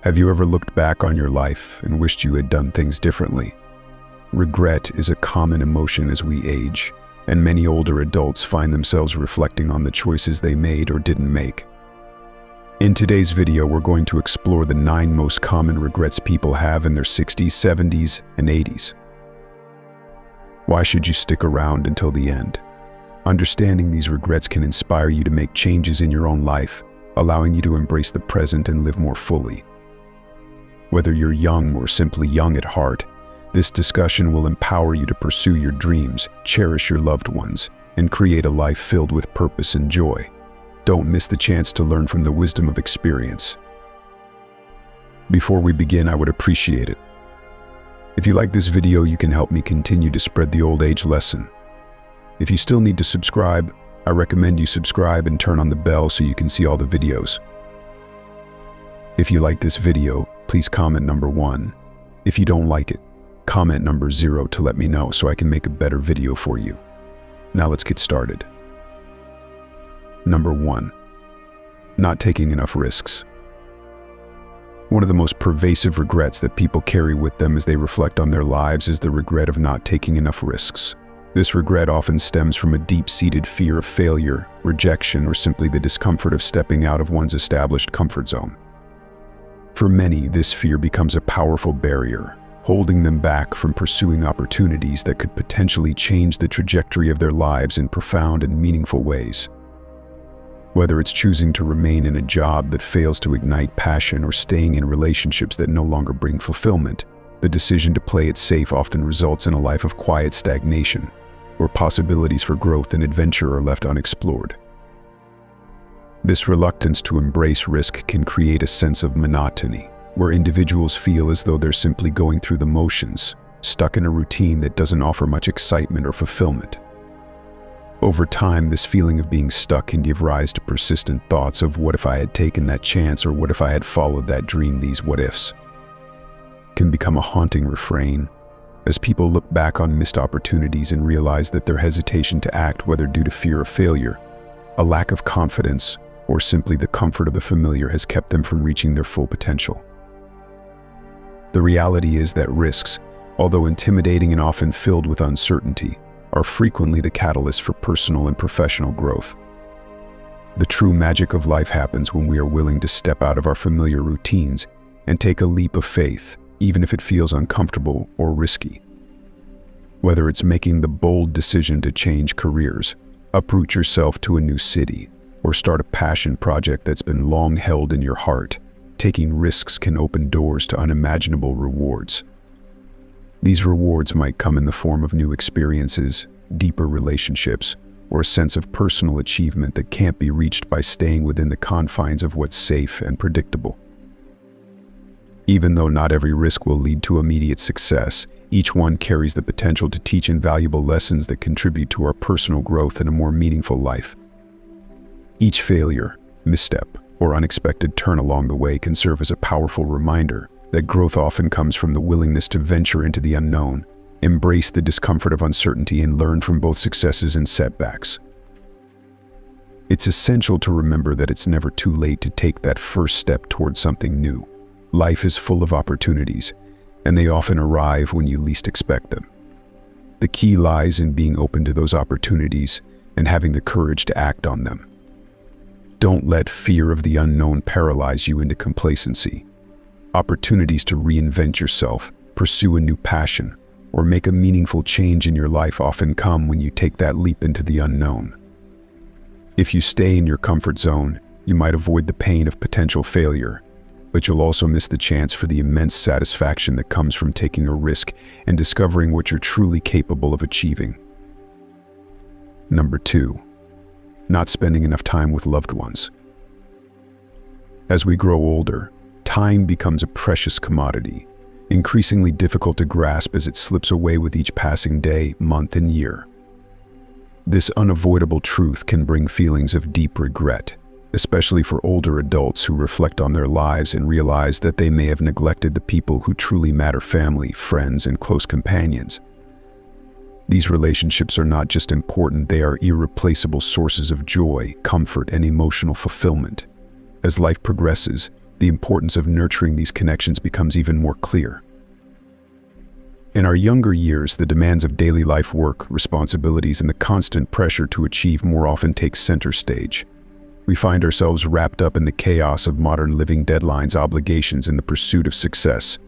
Have you ever looked back on your life and wished you had done things differently? Regret is a common emotion as we age, and many older adults find themselves reflecting on the choices they made or didn't make. In today's video, we're going to explore the 9 most common regrets people have in their 60s, 70s, and 80s. Why should you stick around until the end? Understanding these regrets can inspire you to make changes in your own life, allowing you to embrace the present and live more fully. Whether you're young or simply young at heart, this discussion will empower you to pursue your dreams, cherish your loved ones, and create a life filled with purpose and joy. Don't miss the chance to learn from the wisdom of experience. Before we begin, I would appreciate it if you like this video. You can help me continue to spread the old age lesson. If you still need to subscribe, I recommend you subscribe and turn on the bell so you can see all the videos. If you like this video, please comment number 1. If you don't like it, comment number 0 to let me know so I can make a better video for you. Now let's get started. Number 1. Not taking enough risks. One of the most pervasive regrets that people carry with them as they reflect on their lives is the regret of not taking enough risks. This regret often stems from a deep-seated fear of failure, rejection, or simply the discomfort of stepping out of one's established comfort zone. For many, this fear becomes a powerful barrier, holding them back from pursuing opportunities that could potentially change the trajectory of their lives in profound and meaningful ways. Whether it's choosing to remain in a job that fails to ignite passion or staying in relationships that no longer bring fulfillment, the decision to play it safe often results in a life of quiet stagnation, where possibilities for growth and adventure are left unexplored. This reluctance to embrace risk can create a sense of monotony, where individuals feel as though they're simply going through the motions, stuck in a routine that doesn't offer much excitement or fulfillment. Over time, this feeling of being stuck can give rise to persistent thoughts of what if I had taken that chance, or what if I had followed that dream. These what ifs can become a haunting refrain as people look back on missed opportunities and realize that their hesitation to act, whether due to fear of failure, a lack of confidence, or simply the comfort of the familiar, has kept them from reaching their full potential. The reality is that risks, although intimidating and often filled with uncertainty, are frequently the catalyst for personal and professional growth. The true magic of life happens when we are willing to step out of our familiar routines and take a leap of faith, even if it feels uncomfortable or risky. Whether it's making the bold decision to change careers, uproot yourself to a new city, or start a passion project that's been long held in your heart, taking risks can open doors to unimaginable rewards. These rewards might come in the form of new experiences, deeper relationships, or a sense of personal achievement that can't be reached by staying within the confines of what's safe and predictable. Even though not every risk will lead to immediate success, each one carries the potential to teach invaluable lessons that contribute to our personal growth and a more meaningful life. Each failure, misstep, or unexpected turn along the way can serve as a powerful reminder that growth often comes from the willingness to venture into the unknown, embrace the discomfort of uncertainty, and learn from both successes and setbacks. It's essential to remember that it's never too late to take that first step towards something new. Life is full of opportunities, and they often arrive when you least expect them. The key lies in being open to those opportunities and having the courage to act on them. Don't let fear of the unknown paralyze you into complacency. Opportunities to reinvent yourself, pursue a new passion, or make a meaningful change in your life often come when you take that leap into the unknown. If you stay in your comfort zone, you might avoid the pain of potential failure, but you'll also miss the chance for the immense satisfaction that comes from taking a risk and discovering what you're truly capable of achieving. Number 2. Not spending enough time with loved ones. As we grow older, time becomes a precious commodity, increasingly difficult to grasp as it slips away with each passing day, month, and year. This unavoidable truth can bring feelings of deep regret, especially for older adults who reflect on their lives and realize that they may have neglected the people who truly matter: family, friends, and close companions. These relationships are not just important, they are irreplaceable sources of joy, comfort, and emotional fulfillment. As life progresses, the importance of nurturing these connections becomes even more clear. In our younger years, the demands of daily life work, responsibilities, and the constant pressure to achieve more often takes center stage. We find ourselves wrapped up in the chaos of modern living, deadlines, obligations, and the pursuit of success.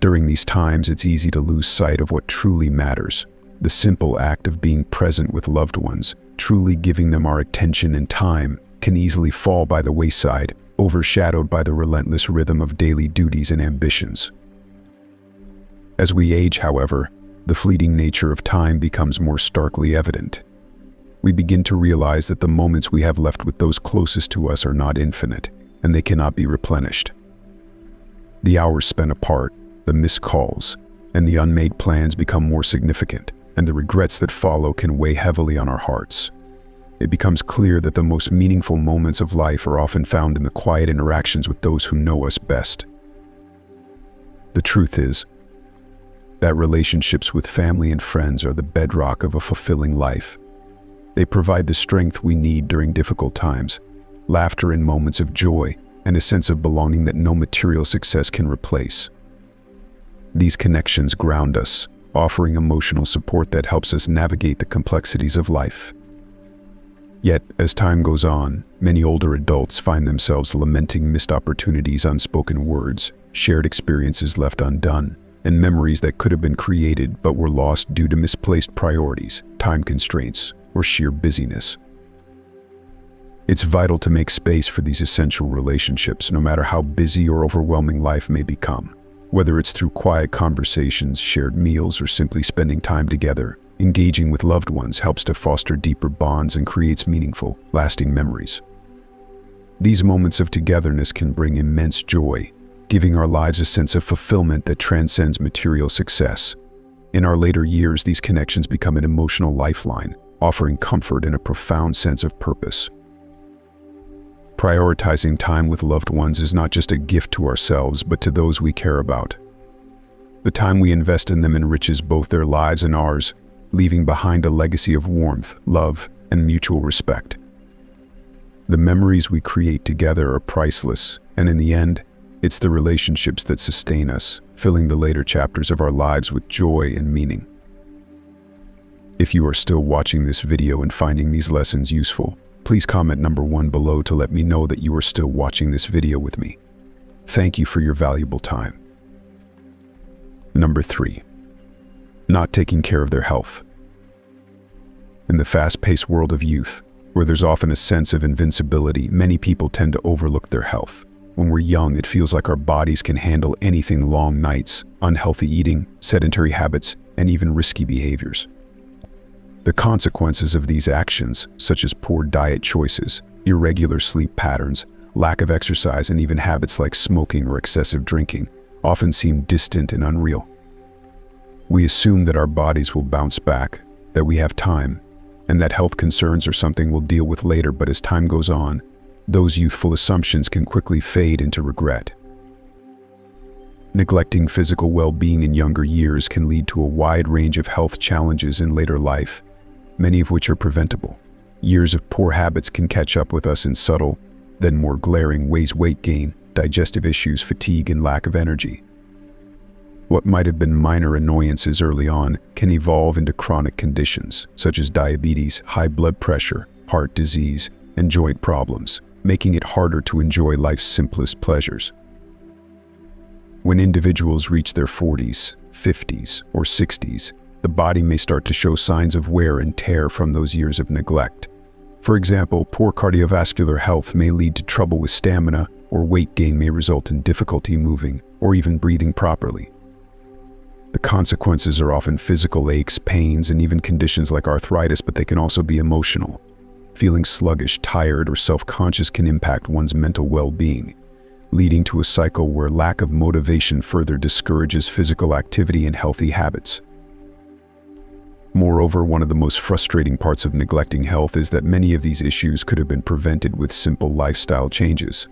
During these times, it's easy to lose sight of what truly matters. The simple act of being present with loved ones, truly giving them our attention and time, can easily fall by the wayside, overshadowed by the relentless rhythm of daily duties and ambitions. As we age, however, the fleeting nature of time becomes more starkly evident. We begin to realize that the moments we have left with those closest to us are not infinite, and they cannot be replenished. The hours spent apart, the missed calls, and the unmade plans become more significant, and the regrets that follow can weigh heavily on our hearts. It becomes clear that the most meaningful moments of life are often found in the quiet interactions with those who know us best. The truth is that relationships with family and friends are the bedrock of a fulfilling life. They provide the strength we need during difficult times, laughter in moments of joy, and a sense of belonging that no material success can replace. These connections ground us, offering emotional support that helps us navigate the complexities of life. Yet, as time goes on, many older adults find themselves lamenting missed opportunities, unspoken words, shared experiences left undone, and memories that could have been created but were lost due to misplaced priorities, time constraints, or sheer busyness. It's vital to make space for these essential relationships, no matter how busy or overwhelming life may become. Whether it's through quiet conversations, shared meals, or simply spending time together, engaging with loved ones helps to foster deeper bonds and creates meaningful, lasting memories. These moments of togetherness can bring immense joy, giving our lives a sense of fulfillment that transcends material success. In our later years, these connections become an emotional lifeline, offering comfort and a profound sense of purpose. Prioritizing time with loved ones is not just a gift to ourselves, but to those we care about. The time we invest in them enriches both their lives and ours, leaving behind a legacy of warmth, love, and mutual respect. The memories we create together are priceless, and in the end, it's the relationships that sustain us, filling the later chapters of our lives with joy and meaning. If you are still watching this video and finding these lessons useful, please comment number 1 below to let me know that you are still watching this video with me. Thank you for your valuable time. Number 3. Not taking care of their health. In the fast-paced world of youth, where there's often a sense of invincibility, many people tend to overlook their health. When we're young, it feels like our bodies can handle anything: long nights, unhealthy eating, sedentary habits, and even risky behaviors. The consequences of these actions, such as poor diet choices, irregular sleep patterns, lack of exercise, and even habits like smoking or excessive drinking, often seem distant and unreal. We assume that our bodies will bounce back, that we have time, and that health concerns are something we'll deal with later, but as time goes on, those youthful assumptions can quickly fade into regret. Neglecting physical well-being in younger years can lead to a wide range of health challenges in later life, many of which are preventable. Years of poor habits can catch up with us in subtle, then more glaring ways: weight gain, digestive issues, fatigue, and lack of energy. What might have been minor annoyances early on can evolve into chronic conditions, such as diabetes, high blood pressure, heart disease, and joint problems, making it harder to enjoy life's simplest pleasures. When individuals reach their 40s, 50s, or 60s, the body may start to show signs of wear and tear from those years of neglect. For example, poor cardiovascular health may lead to trouble with stamina, or weight gain may result in difficulty moving or even breathing properly. The consequences are often physical aches, pains, and even conditions like arthritis, but they can also be emotional. Feeling sluggish, tired, or self-conscious can impact one's mental well-being, leading to a cycle where lack of motivation further discourages physical activity and healthy habits. Moreover, one of the most frustrating parts of neglecting health is that many of these issues could have been prevented with simple lifestyle changes.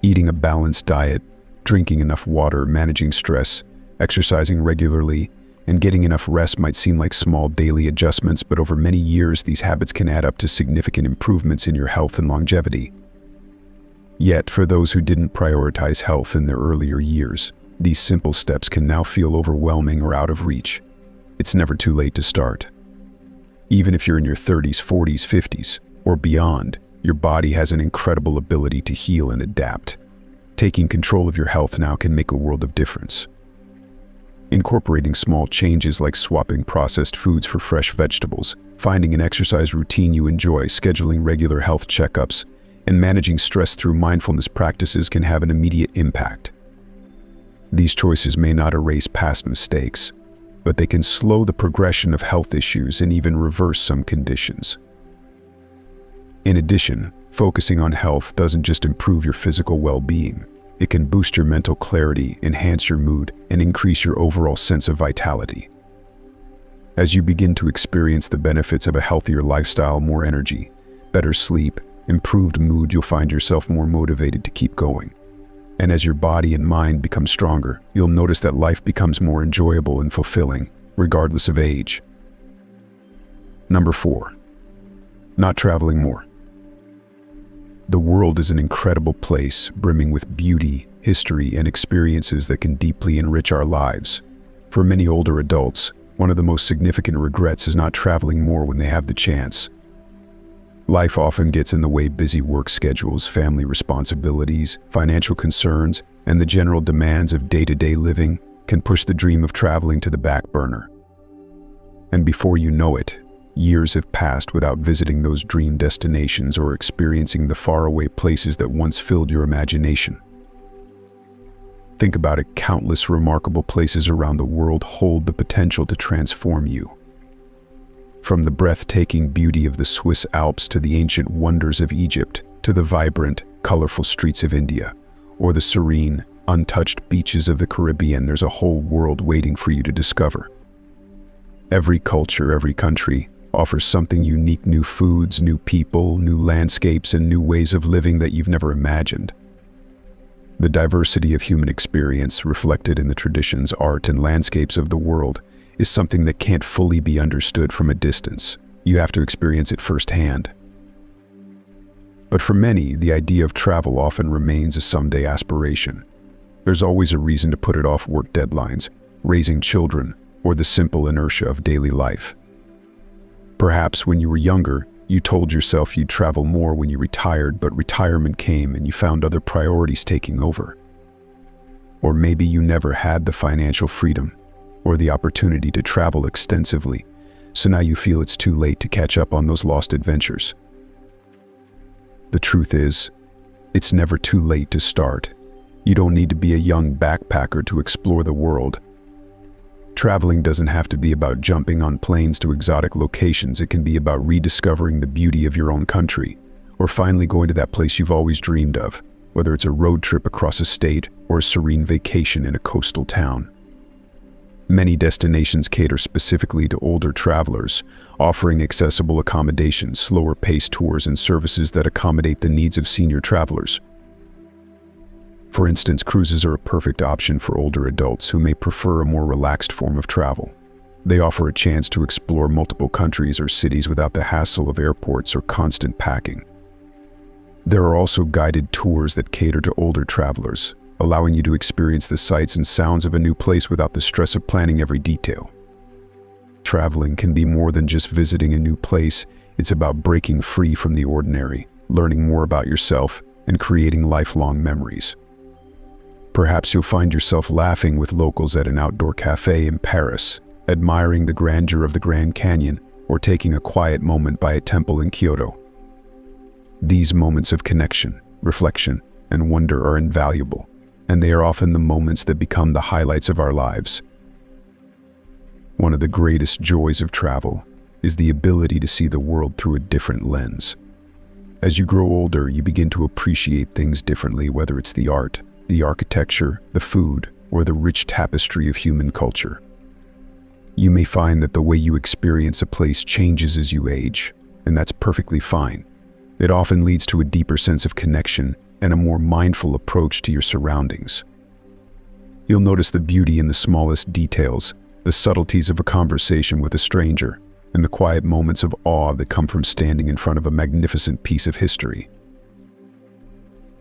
Eating a balanced diet, drinking enough water, managing stress, exercising regularly, and getting enough rest might seem like small daily adjustments, but over many years, these habits can add up to significant improvements in your health and longevity. Yet, for those who didn't prioritize health in their earlier years, these simple steps can now feel overwhelming or out of reach. It's never too late to start. Even if you're in your 30s, 40s, 50s, or beyond, your body has an incredible ability to heal and adapt. Taking control of your health now can make a world of difference. Incorporating small changes like swapping processed foods for fresh vegetables, finding an exercise routine you enjoy, scheduling regular health checkups, and managing stress through mindfulness practices can have an immediate impact. These choices may not erase past mistakes, but they can slow the progression of health issues and even reverse some conditions. In addition, focusing on health doesn't just improve your physical well-being. It can boost your mental clarity, enhance your mood, and increase your overall sense of vitality. As you begin to experience the benefits of a healthier lifestyle, more energy, better sleep, improved mood, you'll find yourself more motivated to keep going. And as your body and mind become stronger, you'll notice that life becomes more enjoyable and fulfilling, regardless of age. Number 4. Not traveling more. The world is an incredible place, brimming with beauty, history, and experiences that can deeply enrich our lives. For many older adults, one of the most significant regrets is not traveling more when they have the chance. Life often gets in the way. Busy work schedules, family responsibilities, financial concerns, and the general demands of day-to-day living can push the dream of traveling to the back burner. And before you know it, years have passed without visiting those dream destinations or experiencing the faraway places that once filled your imagination. Think about it, countless remarkable places around the world hold the potential to transform you. From the breathtaking beauty of the Swiss Alps to the ancient wonders of Egypt, to the vibrant, colorful streets of India, or the serene, untouched beaches of the Caribbean, there's a whole world waiting for you to discover. Every culture, every country, offers something unique: new foods, new people, new landscapes, and new ways of living that you've never imagined. The diversity of human experience, reflected in the traditions, art, and landscapes of the world, is something that can't fully be understood from a distance. You have to experience it firsthand. But for many, the idea of travel often remains a someday aspiration. There's always a reason to put it off: work deadlines, raising children, or the simple inertia of daily life. Perhaps when you were younger, you told yourself you'd travel more when you retired, but retirement came and you found other priorities taking over. Or maybe you never had the financial freedom or the opportunity to travel extensively, so now you feel it's too late to catch up on those lost adventures. The truth is, it's never too late to start. You don't need to be a young backpacker to explore the world. Traveling doesn't have to be about jumping on planes to exotic locations. It can be about rediscovering the beauty of your own country, or finally going to that place you've always dreamed of, whether it's a road trip across a state or a serene vacation in a coastal town. Many destinations cater specifically to older travelers, offering accessible accommodations, slower-paced tours, and services that accommodate the needs of senior travelers. For instance, cruises are a perfect option for older adults who may prefer a more relaxed form of travel. They offer a chance to explore multiple countries or cities without the hassle of airports or constant packing. There are also guided tours that cater to older travelers, allowing you to experience the sights and sounds of a new place without the stress of planning every detail. Traveling can be more than just visiting a new place. It's about breaking free from the ordinary, learning more about yourself, and creating lifelong memories. Perhaps you'll find yourself laughing with locals at an outdoor cafe in Paris, admiring the grandeur of the Grand Canyon, or taking a quiet moment by a temple in Kyoto. These moments of connection, reflection, and wonder are invaluable, and they are often the moments that become the highlights of our lives. One of the greatest joys of travel is the ability to see the world through a different lens. As you grow older, you begin to appreciate things differently, whether it's the art, the architecture, the food, or the rich tapestry of human culture. You may find that the way you experience a place changes as you age, and that's perfectly fine. It often leads to a deeper sense of connection and a more mindful approach to your surroundings. You'll notice the beauty in the smallest details, the subtleties of a conversation with a stranger, and the quiet moments of awe that come from standing in front of a magnificent piece of history.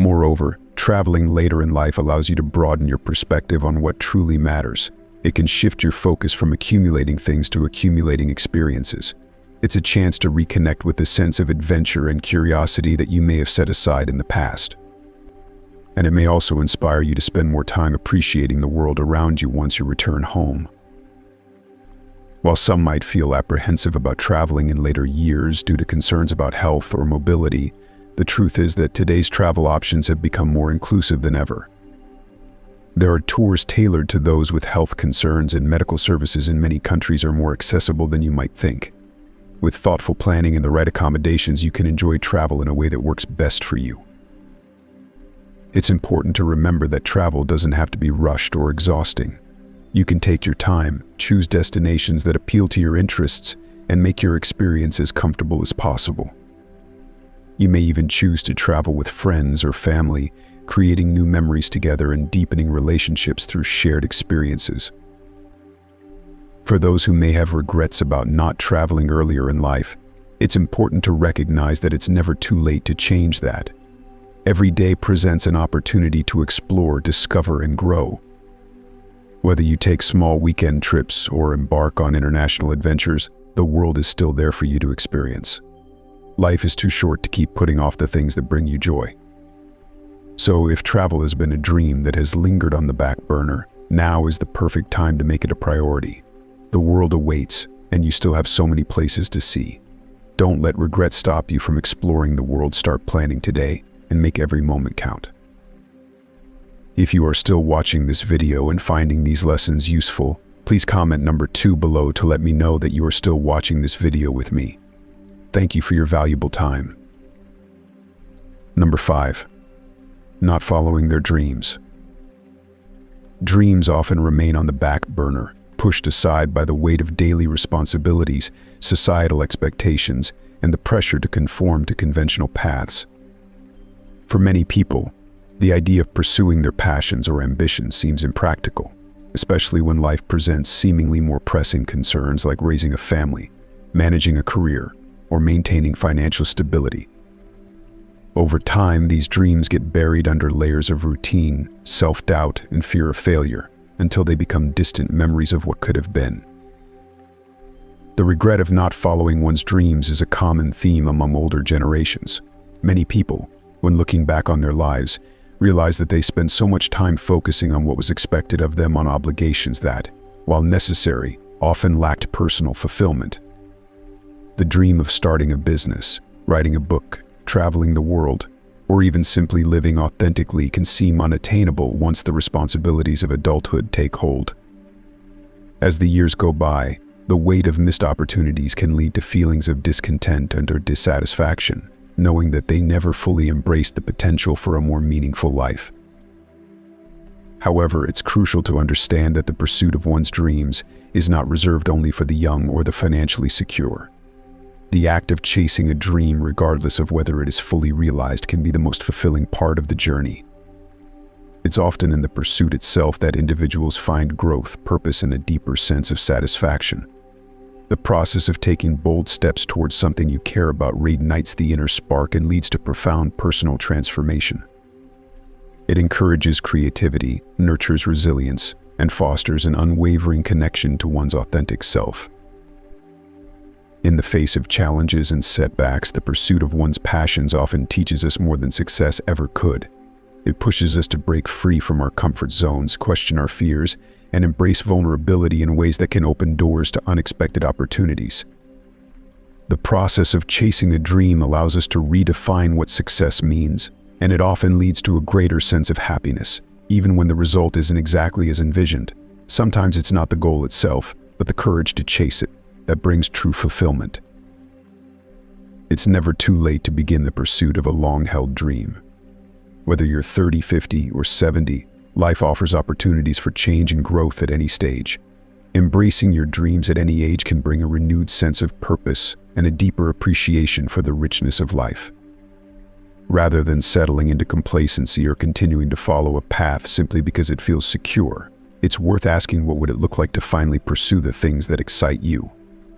Moreover, traveling later in life allows you to broaden your perspective on what truly matters. It can shift your focus from accumulating things to accumulating experiences. It's a chance to reconnect with the sense of adventure and curiosity that you may have set aside in the past. And it may also inspire you to spend more time appreciating the world around you once you return home. While some might feel apprehensive about traveling in later years due to concerns about health or mobility, the truth is that today's travel options have become more inclusive than ever. There are tours tailored to those with health concerns, and medical services in many countries are more accessible than you might think. With thoughtful planning and the right accommodations, you can enjoy travel in a way that works best for you. It's important to remember that travel doesn't have to be rushed or exhausting. You can take your time, choose destinations that appeal to your interests, and make your experience as comfortable as possible. You may even choose to travel with friends or family, creating new memories together and deepening relationships through shared experiences. For those who may have regrets about not traveling earlier in life, it's important to recognize that it's never too late to change that. Every day presents an opportunity to explore, discover, and grow. Whether you take small weekend trips or embark on international adventures, the world is still there for you to experience. Life is too short to keep putting off the things that bring you joy. So if travel has been a dream that has lingered on the back burner, now is the perfect time to make it a priority. The world awaits, and you still have so many places to see. Don't let regret stop you from exploring the world. Start planning today and make every moment count. If you are still watching this video and finding these lessons useful, please comment number 2 below to let me know that you are still watching this video with me. Thank you for your valuable time. Number 5. Not following their dreams. Dreams often remain on the back burner, pushed aside by the weight of daily responsibilities, societal expectations, and the pressure to conform to conventional paths. For many people, the idea of pursuing their passions or ambitions seems impractical, especially when life presents seemingly more pressing concerns like raising a family, managing a career, or maintaining financial stability. Over time, these dreams get buried under layers of routine, self-doubt, and fear of failure, until they become distant memories of what could have been. The regret of not following one's dreams is a common theme among older generations. Many people, when looking back on their lives, realize that they spent so much time focusing on what was expected of them, on obligations that, while necessary, often lacked personal fulfillment. The dream of starting a business, writing a book, traveling the world, or even simply living authentically can seem unattainable once the responsibilities of adulthood take hold. As the years go by, the weight of missed opportunities can lead to feelings of discontent and or dissatisfaction, knowing that they never fully embraced the potential for a more meaningful life. However, it's crucial to understand that the pursuit of one's dreams is not reserved only for the young or the financially secure. The act of chasing a dream, regardless of whether it is fully realized, can be the most fulfilling part of the journey. It's often in the pursuit itself that individuals find growth, purpose, and a deeper sense of satisfaction. The process of taking bold steps towards something you care about reignites the inner spark and leads to profound personal transformation. It encourages creativity, nurtures resilience, and fosters an unwavering connection to one's authentic self. In the face of challenges and setbacks, the pursuit of one's passions often teaches us more than success ever could. It pushes us to break free from our comfort zones, question our fears, and embrace vulnerability in ways that can open doors to unexpected opportunities. The process of chasing a dream allows us to redefine what success means, and it often leads to a greater sense of happiness, even when the result isn't exactly as envisioned. Sometimes it's not the goal itself, but the courage to chase it that brings true fulfillment. It's never too late to begin the pursuit of a long-held dream. Whether you're 30, 50, or 70, life offers opportunities for change and growth at any stage. Embracing your dreams at any age can bring a renewed sense of purpose and a deeper appreciation for the richness of life. Rather than settling into complacency or continuing to follow a path simply because it feels secure, it's worth asking, what would it look like to finally pursue the things that excite you?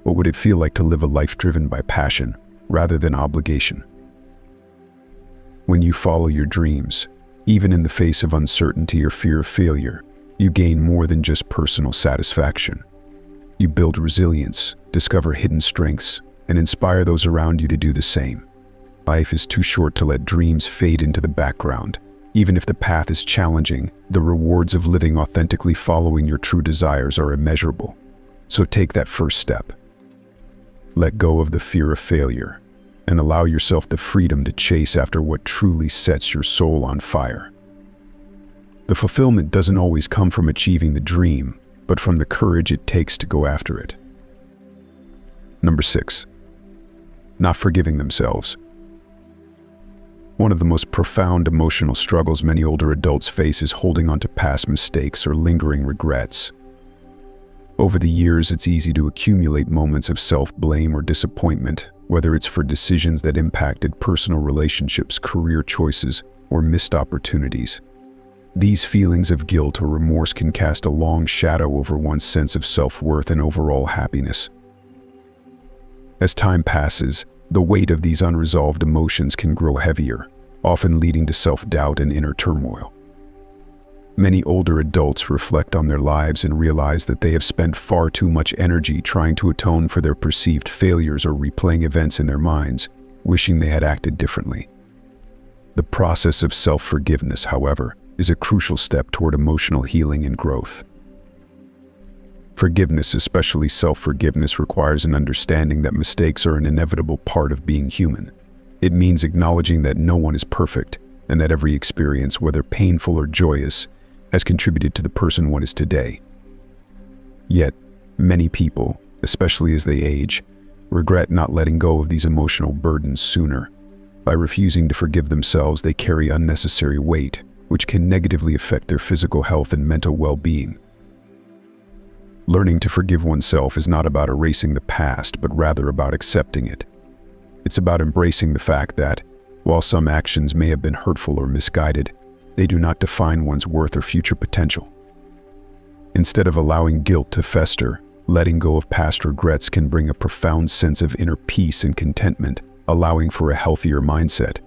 What would it feel like to live a life driven by passion rather than obligation? When you follow your dreams, even in the face of uncertainty or fear of failure, you gain more than just personal satisfaction. You build resilience, discover hidden strengths, and inspire those around you to do the same. Life is too short to let dreams fade into the background. Even if the path is challenging, the rewards of living authentically following your true desires are immeasurable. So take that first step. Let go of the fear of failure and allow yourself the freedom to chase after what truly sets your soul on fire. The fulfillment doesn't always come from achieving the dream, but from the courage it takes to go after it. Number 6. Not forgiving themselves. One of the most profound emotional struggles many older adults face is holding on to past mistakes or lingering regrets. Over the years, it's easy to accumulate moments of self-blame or disappointment, whether it's for decisions that impacted personal relationships, career choices, or missed opportunities. These feelings of guilt or remorse can cast a long shadow over one's sense of self-worth and overall happiness. As time passes, the weight of these unresolved emotions can grow heavier, often leading to self-doubt and inner turmoil. Many older adults reflect on their lives and realize that they have spent far too much energy trying to atone for their perceived failures or replaying events in their minds, wishing they had acted differently. The process of self-forgiveness, however, is a crucial step toward emotional healing and growth. Forgiveness, especially self-forgiveness, requires an understanding that mistakes are an inevitable part of being human. It means acknowledging that no one is perfect and that every experience, whether painful or joyous, has contributed to the person one is today. Yet, many people, especially as they age, regret not letting go of these emotional burdens sooner. By refusing to forgive themselves, they carry unnecessary weight, which can negatively affect their physical health and mental well-being. Learning to forgive oneself is not about erasing the past, but rather about accepting it. It's about embracing the fact that, while some actions may have been hurtful or misguided, they do not define one's worth or future potential. Instead of allowing guilt to fester, letting go of past regrets can bring a profound sense of inner peace and contentment, allowing for a healthier mindset.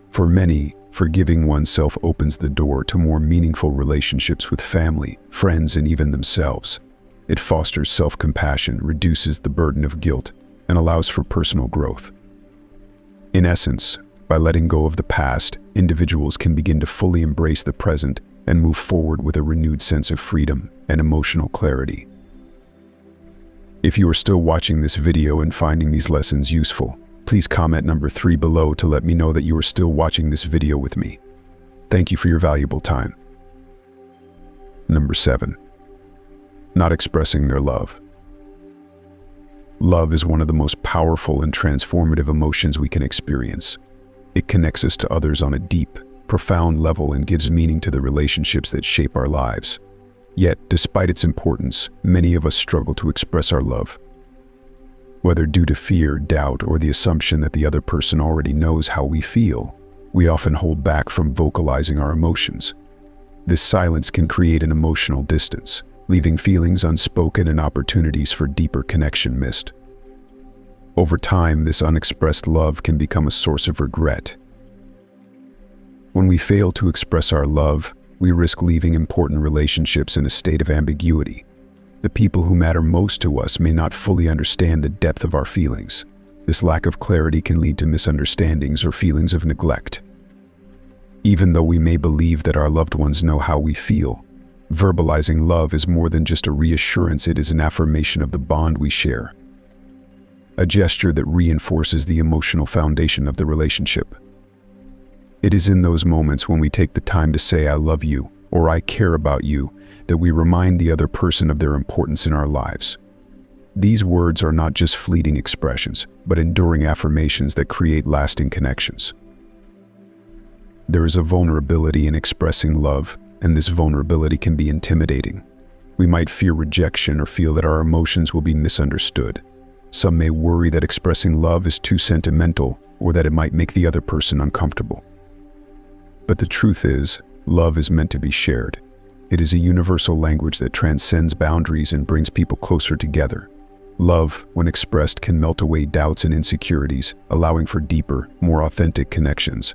For many, forgiving oneself opens the door to more meaningful relationships with family, friends, and even themselves. It fosters self-compassion, reduces the burden of guilt, and allows for personal growth. In essence, by letting go of the past, individuals can begin to fully embrace the present and move forward with a renewed sense of freedom and emotional clarity. If you are still watching this video and finding these lessons useful, please comment number 3 below to let me know that you are still watching this video with me. Thank you for your valuable time. Number 7. Not expressing their love. Love is one of the most powerful and transformative emotions we can experience. It connects us to others on a deep, profound level and gives meaning to the relationships that shape our lives. Yet, despite its importance, many of us struggle to express our love. Whether due to fear, doubt, or the assumption that the other person already knows how we feel, we often hold back from vocalizing our emotions. This silence can create an emotional distance, leaving feelings unspoken and opportunities for deeper connection missed. Over time, this unexpressed love can become a source of regret. When we fail to express our love, we risk leaving important relationships in a state of ambiguity. The people who matter most to us may not fully understand the depth of our feelings. This lack of clarity can lead to misunderstandings or feelings of neglect. Even though we may believe that our loved ones know how we feel, verbalizing love is more than just a reassurance. It is an affirmation of the bond we share, a gesture that reinforces the emotional foundation of the relationship. It is in those moments when we take the time to say "I love you" or "I care about you" that we remind the other person of their importance in our lives. These words are not just fleeting expressions, but enduring affirmations that create lasting connections. There is a vulnerability in expressing love, and this vulnerability can be intimidating. We might fear rejection or feel that our emotions will be misunderstood. Some may worry that expressing love is too sentimental or that it might make the other person uncomfortable. But the truth is, love is meant to be shared. It is a universal language that transcends boundaries and brings people closer together. Love, when expressed, can melt away doubts and insecurities, allowing for deeper, more authentic connections.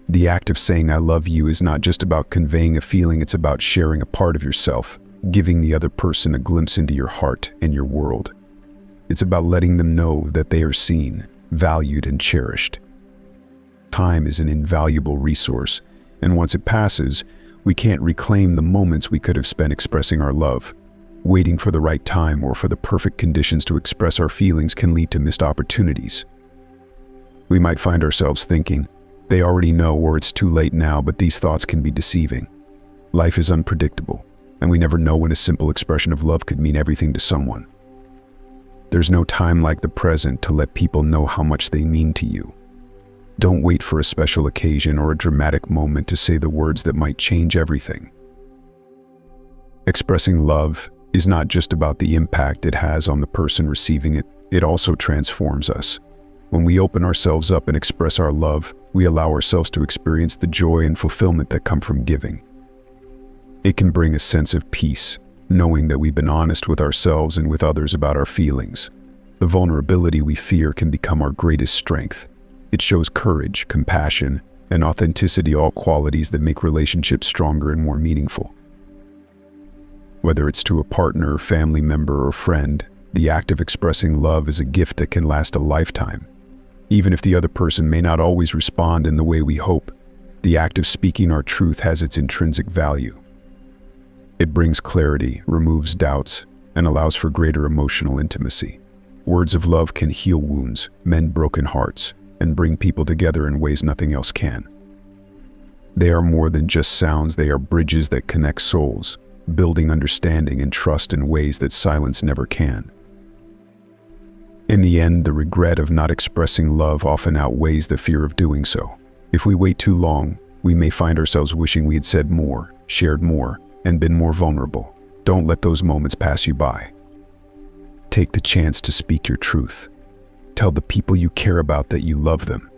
The act of saying "I love you" is not just about conveying a feeling, it's about sharing a part of yourself, giving the other person a glimpse into your heart and your world. It's about letting them know that they are seen, valued, and cherished. Time is an invaluable resource, and once it passes, we can't reclaim the moments we could have spent expressing our love. Waiting for the right time or for the perfect conditions to express our feelings can lead to missed opportunities. We might find ourselves thinking, "They already know," or "It's too late now," but these thoughts can be deceiving. Life is unpredictable, and we never know when a simple expression of love could mean everything to someone. There's no time like the present to let people know how much they mean to you. Don't wait for a special occasion or a dramatic moment to say the words that might change everything. Expressing love is not just about the impact it has on the person receiving it, it also transforms us. When we open ourselves up and express our love, we allow ourselves to experience the joy and fulfillment that come from giving. It can bring a sense of peace, knowing that we've been honest with ourselves and with others about our feelings. The vulnerability we fear can become our greatest strength. It shows courage, compassion, and authenticity, all qualities that make relationships stronger and more meaningful. Whether it's to a partner, family member, or friend, the act of expressing love is a gift that can last a lifetime. Even if the other person may not always respond in the way we hope, the act of speaking our truth has its intrinsic value. It brings clarity, removes doubts, and allows for greater emotional intimacy. Words of love can heal wounds, mend broken hearts, and bring people together in ways nothing else can. They are more than just sounds, they are bridges that connect souls, building understanding and trust in ways that silence never can. In the end, the regret of not expressing love often outweighs the fear of doing so. If we wait too long, we may find ourselves wishing we had said more, shared more, and been more vulnerable. Don't let those moments pass you by. Take the chance to speak your truth. Tell the people you care about that you love them.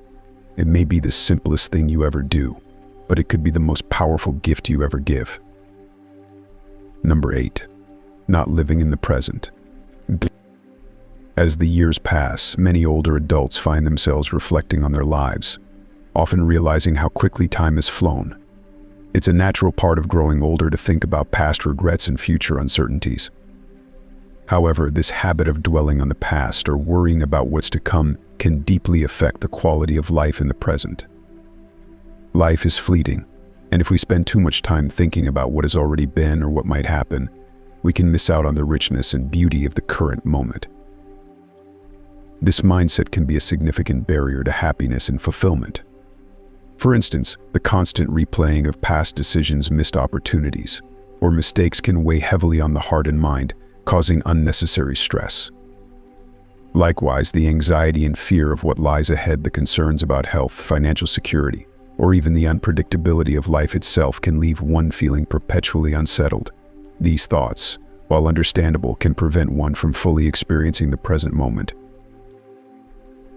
It may be the simplest thing you ever do, but it could be the most powerful gift you ever give. Number 8. Not living in the present. As the years pass, many older adults find themselves reflecting on their lives, often realizing how quickly time has flown. It's a natural part of growing older to think about past regrets and future uncertainties. However, this habit of dwelling on the past or worrying about what's to come can deeply affect the quality of life in the present. Life is fleeting, and if we spend too much time thinking about what has already been or what might happen, we can miss out on the richness and beauty of the current moment. This mindset can be a significant barrier to happiness and fulfillment. For instance, the constant replaying of past decisions, missed opportunities, or mistakes can weigh heavily on the heart and mind, causing unnecessary stress. Likewise, the anxiety and fear of what lies ahead, the concerns about health, financial security, or even the unpredictability of life itself can leave one feeling perpetually unsettled. These thoughts, while understandable, can prevent one from fully experiencing the present moment.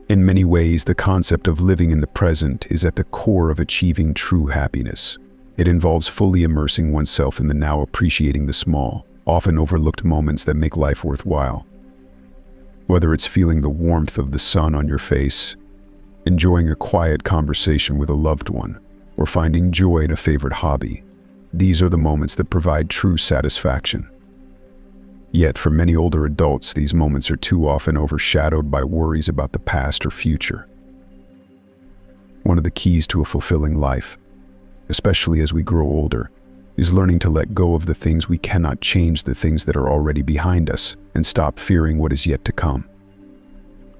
In many ways, the concept of living in the present is at the core of achieving true happiness. It involves fully immersing oneself in the now, appreciating the small, often overlooked moments that make life worthwhile. Whether it's feeling the warmth of the sun on your face, enjoying a quiet conversation with a loved one, or finding joy in a favorite hobby, these are the moments that provide true satisfaction. Yet, for many older adults, these moments are too often overshadowed by worries about the past or future. One of the keys to a fulfilling life, especially as we grow older, is learning to let go of the things we cannot change, the things that are already behind us, and stop fearing what is yet to come.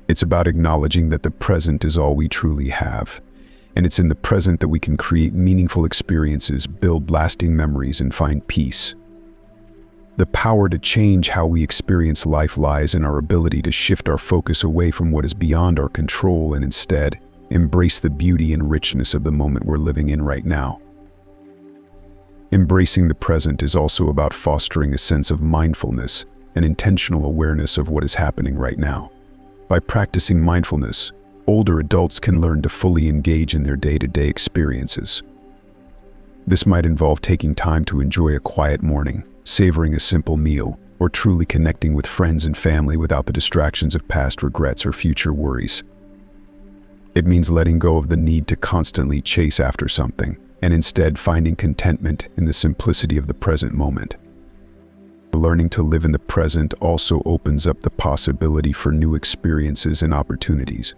It's about acknowledging that the present is all we truly have, and it's in the present that we can create meaningful experiences, build lasting memories, and find peace. The power to change how we experience life lies in our ability to shift our focus away from what is beyond our control and instead embrace the beauty and richness of the moment we're living in right now. Embracing the present is also about fostering a sense of mindfulness and intentional awareness of what is happening right now. By practicing mindfulness, older adults can learn to fully engage in their day-to-day experiences. This might involve taking time to enjoy a quiet morning, savoring a simple meal, or truly connecting with friends and family without the distractions of past regrets or future worries. It means letting go of the need to constantly chase after something, and instead finding contentment in the simplicity of the present moment. Learning to live in the present also opens up the possibility for new experiences and opportunities.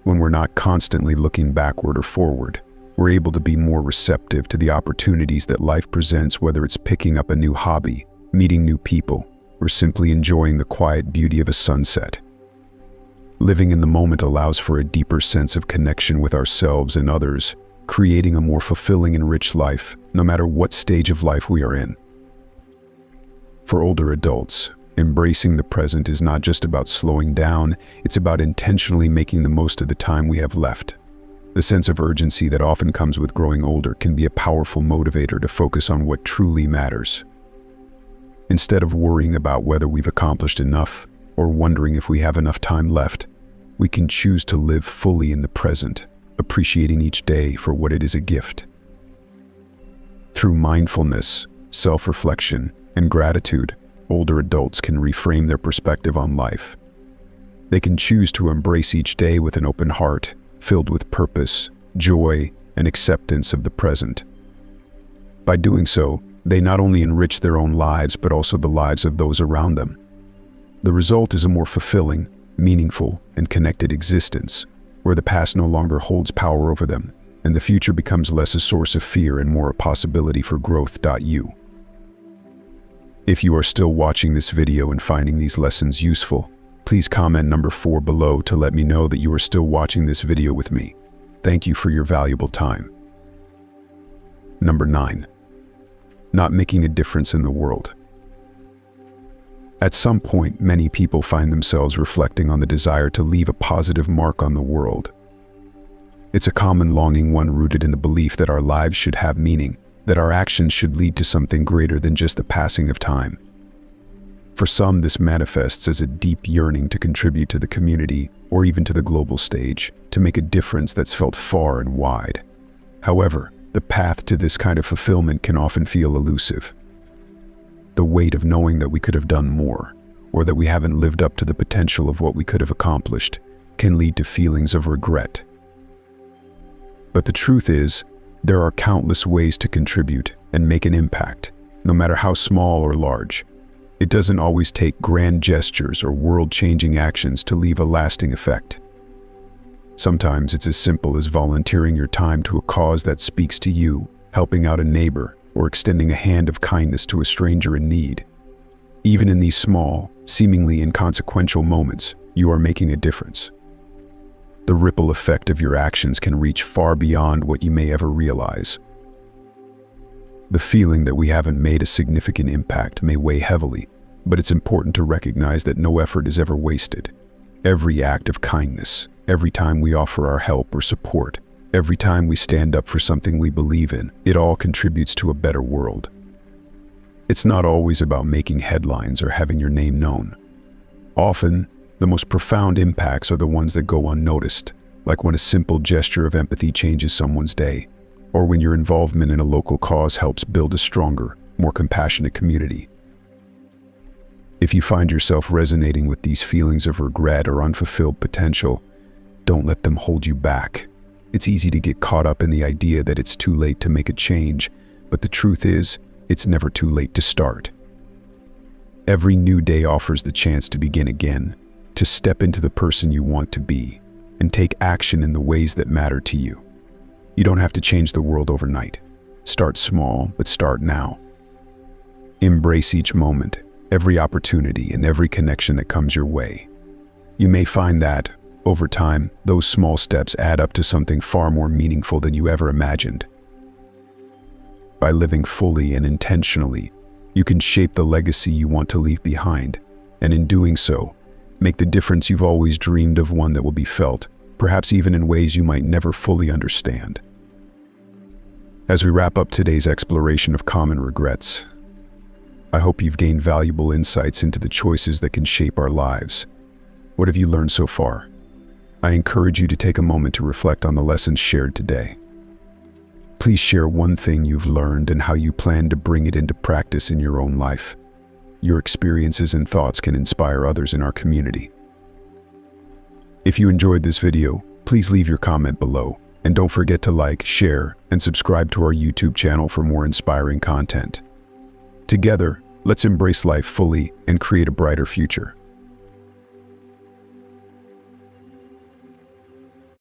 When we're not constantly looking backward or forward, we're able to be more receptive to the opportunities that life presents, whether it's picking up a new hobby, meeting new people, or simply enjoying the quiet beauty of a sunset. Living in the moment allows for a deeper sense of connection with ourselves and others, creating a more fulfilling and rich life, no matter what stage of life we are in. For older adults, embracing the present is not just about slowing down, it's about intentionally making the most of the time we have left. The sense of urgency that often comes with growing older can be a powerful motivator to focus on what truly matters. Instead of worrying about whether we've accomplished enough or wondering if we have enough time left, we can choose to live fully in the present, appreciating each day for what it is, a gift. Through mindfulness, self-reflection, and gratitude, older adults can reframe their perspective on life. They can choose to embrace each day with an open heart, filled with purpose, joy, and acceptance of the present. By doing so, they not only enrich their own lives but also the lives of those around them. The result is a more fulfilling, meaningful, and connected existence, where the past no longer holds power over them, and the future becomes less a source of fear and more a possibility for growth. If you are still watching this video and finding these lessons useful, please comment number 4 below to let me know that you are still watching this video with me. Thank you for your valuable time. Number 9. Not making a difference in the world. At some point, many people find themselves reflecting on the desire to leave a positive mark on the world. It's a common longing, one rooted in the belief that our lives should have meaning, that our actions should lead to something greater than just the passing of time. For some, this manifests as a deep yearning to contribute to the community or even to the global stage, to make a difference that's felt far and wide. However, the path to this kind of fulfillment can often feel elusive. The weight of knowing that we could have done more, or that we haven't lived up to the potential of what we could have accomplished, can lead to feelings of regret. But the truth is, there are countless ways to contribute and make an impact, no matter how small or large. It doesn't always take grand gestures or world-changing actions to leave a lasting effect. Sometimes it's as simple as volunteering your time to a cause that speaks to you, helping out a neighbor, or extending a hand of kindness to a stranger in need. Even in these small, seemingly inconsequential moments, you are making a difference. The ripple effect of your actions can reach far beyond what you may ever realize. The feeling that we haven't made a significant impact may weigh heavily, but it's important to recognize that no effort is ever wasted. Every act of kindness, every time we offer our help or support, every time we stand up for something we believe in, it all contributes to a better world. It's not always about making headlines or having your name known. Often, the most profound impacts are the ones that go unnoticed, like when a simple gesture of empathy changes someone's day, or when your involvement in a local cause helps build a stronger, more compassionate community. If you find yourself resonating with these feelings of regret or unfulfilled potential, don't let them hold you back. It's easy to get caught up in the idea that it's too late to make a change, but the truth is, it's never too late to start. Every new day offers the chance to begin again, to step into the person you want to be, and take action in the ways that matter to you. You don't have to change the world overnight. Start small, but start now. Embrace each moment, every opportunity, and every connection that comes your way. You may find that, over time, those small steps add up to something far more meaningful than you ever imagined. By living fully and intentionally, you can shape the legacy you want to leave behind, and in doing so, make the difference you've always dreamed of, one that will be felt, perhaps even in ways you might never fully understand. As we wrap up today's exploration of common regrets, I hope you've gained valuable insights into the choices that can shape our lives. What have you learned so far? I encourage you to take a moment to reflect on the lessons shared today. Please share one thing you've learned and how you plan to bring it into practice in your own life. Your experiences and thoughts can inspire others in our community. If you enjoyed this video, please leave your comment below, and don't forget to like, share, and subscribe to our YouTube channel for more inspiring content. Together, let's embrace life fully and create a brighter future.